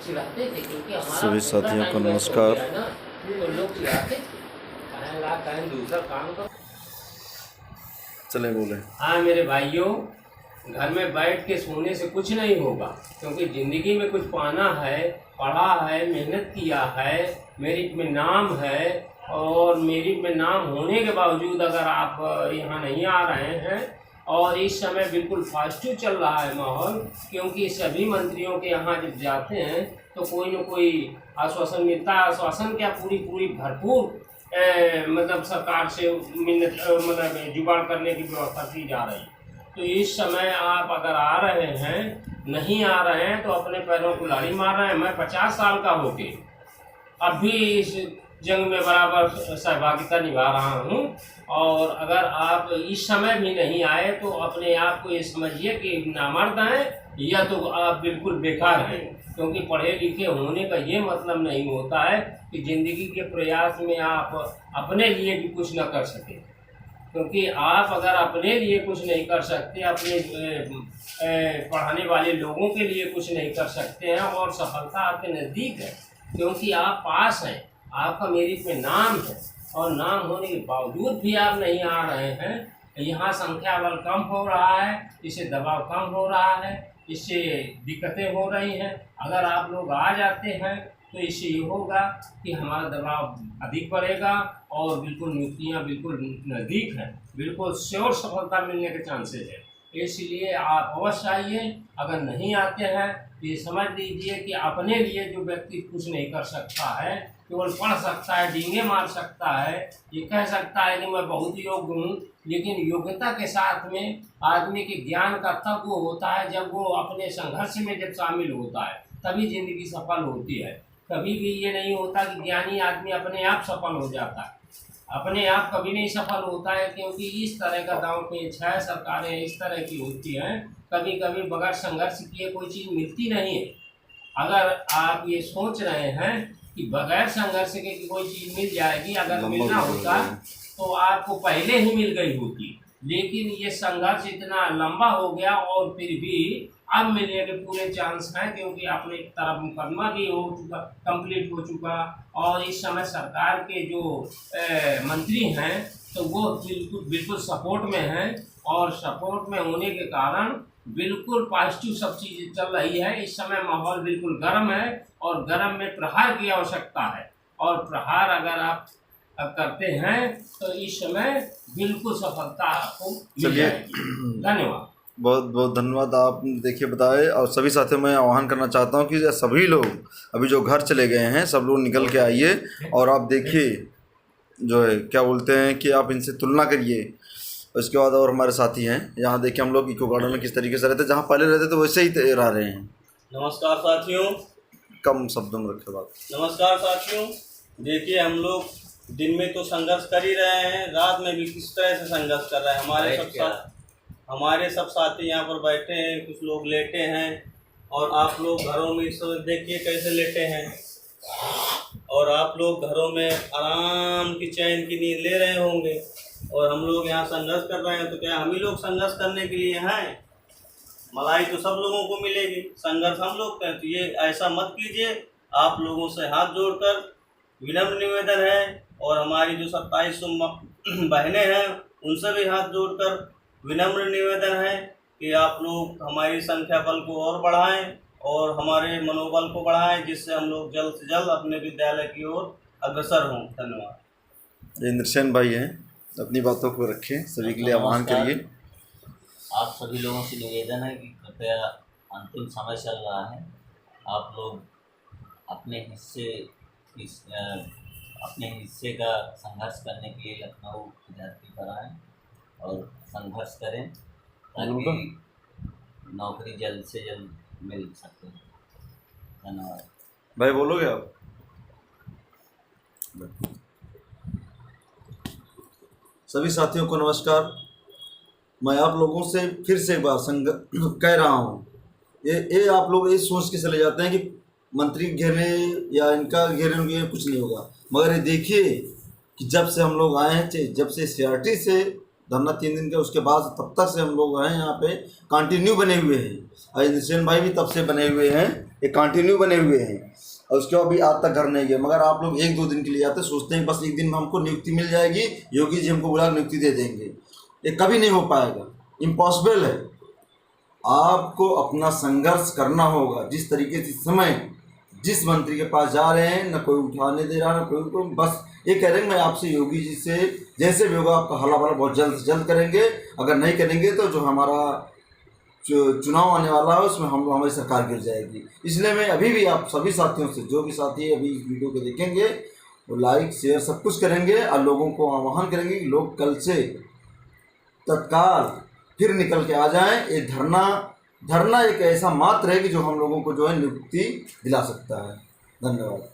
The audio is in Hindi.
चिढ़ाते थे क्योंकि हमारा सभी पूरा साथियों को टाइम वेस्ट हो नमस्कार। गया ना, तो लोग चिढ़ाते थे, कहें ला कहें दूसरा काम करो। चले बोले। हाँ मेरे भाइयों, घर में बैठ के सोने से कुछ नहीं होगा, क्योंकि ज़िंदगी में कुछ पाना है, पढ़ा है, मेहनत किया है, मेरिट में नाम है, और मेरिट में नाम होने के बावजूद अगर आप यहाँ नहीं आ रहे हैं, और इस समय बिल्कुल पॉजिटिव चल रहा है माहौल, क्योंकि सभी मंत्रियों के यहाँ जब जाते हैं तो कोई न कोई आश्वासन मिलता है। आश्वासन क्या, पूरी पूरी भरपूर मतलब सरकार से मिन्नत मतलब जुगाड़ करने की व्यवस्था की जा रही है। तो इस समय आप अगर आ रहे हैं, नहीं आ रहे हैं तो अपने पैरों को लाड़ी मार रहे हैं। मैं 50 साल का होके अब भी इस जंग में बराबर सहभागिता निभा रहा हूँ, और अगर आप इस समय भी नहीं आए तो अपने आप को ये समझिए कि नामर्द हैं या तो आप बिल्कुल बेकार हैं, क्योंकि पढ़े लिखे होने का ये मतलब नहीं होता है कि ज़िंदगी के प्रयास में आप अपने लिए भी कुछ न कर सकें। क्योंकि आप अगर अपने लिए कुछ नहीं कर सकते, अपने पढ़ाने वाले लोगों के लिए कुछ नहीं कर सकते हैं, और सफलता आपके नज़दीक है क्योंकि आप पास हैं, आपका मेरिट में नाम है, और नाम होने के बावजूद भी आप नहीं आ रहे हैं। यहाँ संख्या बल कम हो रहा है, इससे दबाव कम हो रहा है, इससे दिक्कतें हो रही हैं। अगर आप लोग आ जाते हैं तो इससे ये होगा कि हमारा दबाव अधिक बढ़ेगा, और बिल्कुल नियुक्तियाँ बिल्कुल नज़दीक हैं, बिल्कुल श्योर सफलता मिलने के चांसेस है। इसलिए आप अवश्य आइए। अगर नहीं आते हैं तो ये समझ लीजिए कि अपने लिए जो व्यक्ति कुछ नहीं कर सकता है, केवल पढ़ सकता है, डींगे मार सकता है, ये कह सकता है कि मैं बहुत योग्य हूँ, लेकिन योग्यता के साथ में आदमी के ज्ञान का तब वो होता है जब वो अपने संघर्ष में जब शामिल होता है, तभी ज़िंदगी सफल होती है। कभी भी ये नहीं होता कि ज्ञानी आदमी अपने आप सफल हो जाता है, अपने आप कभी नहीं सफल होता है, क्योंकि इस तरह का दांव पेच है, सरकारें इस तरह की होती हैं, कभी कभी बगैर संघर्ष किए कोई चीज़ मिलती नहीं है। अगर आप ये सोच रहे हैं कि बगैर संघर्ष के कोई चीज़ मिल जाएगी, अगर मिलना होता तो आपको पहले ही मिल गई होती, लेकिन ये संघर्ष इतना लंबा हो गया, और फिर भी अब मिलने के पूरे चांस हैं, क्योंकि अपने तरफ मुकदमा भी हो चुका, कंप्लीट हो चुका, और इस समय सरकार के जो मंत्री हैं तो वो बिल्कुल बिल्कुल सपोर्ट में हैं, और सपोर्ट में होने के कारण बिल्कुल पॉजिटिव सब चीज़ें चल रही है। इस समय माहौल बिल्कुल गर्म है, और गर्म में प्रहार की आवश्यकता है, और प्रहार अगर आप करते हैं तो इस समय बिल्कुल सफलता आपको मिल जाएगी। धन्यवाद। बहुत बहुत धन्यवाद। आप देखिए बताए, और सभी साथियों में आह्वान करना चाहता हूँ कि सभी लोग अभी जो घर चले गए हैं सब लोग निकल के आइए, और आप देखिए जो है क्या बोलते हैं कि आप इनसे तुलना करिए। उसके बाद और हमारे साथी हैं यहाँ, देखिए हम लोग इको गार्डन में किस तरीके से रहते, जहाँ पहले रहते तो वैसे ही रह रहे हैं। नमस्कार साथियों। कम शब्दों में रखे बात। नमस्कार साथियों, देखिए हम लोग दिन में तो संघर्ष कर ही रहे हैं, रात में भी किस तरह से संघर्ष कर रहे हैं। हमारे सब साथी यहाँ पर बैठे हैं, कुछ लोग लेटे हैं, और आप लोग घरों में इस समय देखिए कैसे लेटे हैं, और आप लोग घरों में आराम की चैन की नींद ले रहे होंगे, और हम लोग यहाँ संघर्ष कर रहे हैं। तो क्या हम ही लोग संघर्ष करने के लिए हैं? मलाई तो सब लोगों को मिलेगी, संघर्ष हम लोग करें। तो ये ऐसा मत कीजिए। आप लोगों से हाथ जोड़कर विनम्र निवेदन है, और हमारी जो 2700 बहनें हैं उनसे भी हाथ जोड़कर विनम्र निवेदन है कि आप लोग हमारी संख्या बल को और बढ़ाएं, और हमारे मनोबल को बढ़ाएं, जिससे हम लोग जल्द से जल्द अपने विद्यालय की ओर अग्रसर हों। धन्यवाद। इंद्रसेन भाई हैं, अपनी बातों को रखें, सभी के लिए आह्वान करिए। आप सभी लोगों से निवेदन है कि कृपया, अंतिम समय चल रहा है, आप लोग अपने हिस्से का संघर्ष करने के लिए लखनऊ विद्यार्थी पर आएँ और संघर्ष करें, ताकि नौकरी जल्द से जल्द मिल सके। धन्यवाद। भाई बोलोगे आप? सभी साथियों को नमस्कार। मैं आप लोगों से फिर से एक बार कह रहा हूँ, ये आप लोग ये सोच के चले जाते हैं कि मंत्री घेरने या इनका घेरने के कुछ नहीं होगा, मगर ये देखिए कि जब से हम लोग आए हैं, जब से CRT से धरना 3 दिन के उसके बाद तब तक से हम लोग हैं यहाँ पे कंटिन्यू बने हुए हैं, और इंद्रसेन भाई भी तब से बने हुए हैं। ये कंटिन्यू बने हुए हैं और उसके बाद भी आज तक घर नहीं गए। मगर आप लोग 1-2 दिन के लिए आते, सोचते हैं बस एक दिन में हमको नियुक्ति मिल जाएगी, योगी जी हमको बुला नियुक्ति दे देंगे। ये कभी नहीं हो पाएगा, इम्पॉसिबल है। आपको अपना संघर्ष करना होगा। जिस तरीके से समय जिस मंत्री के पास जा रहे हैं, न कोई उठाने दे रहा, न कोई को, बस ये कह रहे हैं मैं आपसे योगी जी से जैसे भी होगा आपका हला भला बहुत जल्द से जल्द करेंगे। अगर नहीं करेंगे तो जो हमारा चुनाव आने वाला है उसमें हमारी सरकार गिर जाएगी। इसलिए मैं अभी भी आप सभी साथियों से, जो भी साथी अभी इस वीडियो को देखेंगे वो लाइक शेयर सब कुछ करेंगे और लोगों को आह्वान करेंगे कि लोग कल से तत्काल फिर निकल के आ जाएं। ये धरना एक ऐसा मात्र है कि जो हम लोगों को जो है नियुक्ति दिला सकता है। धन्यवाद।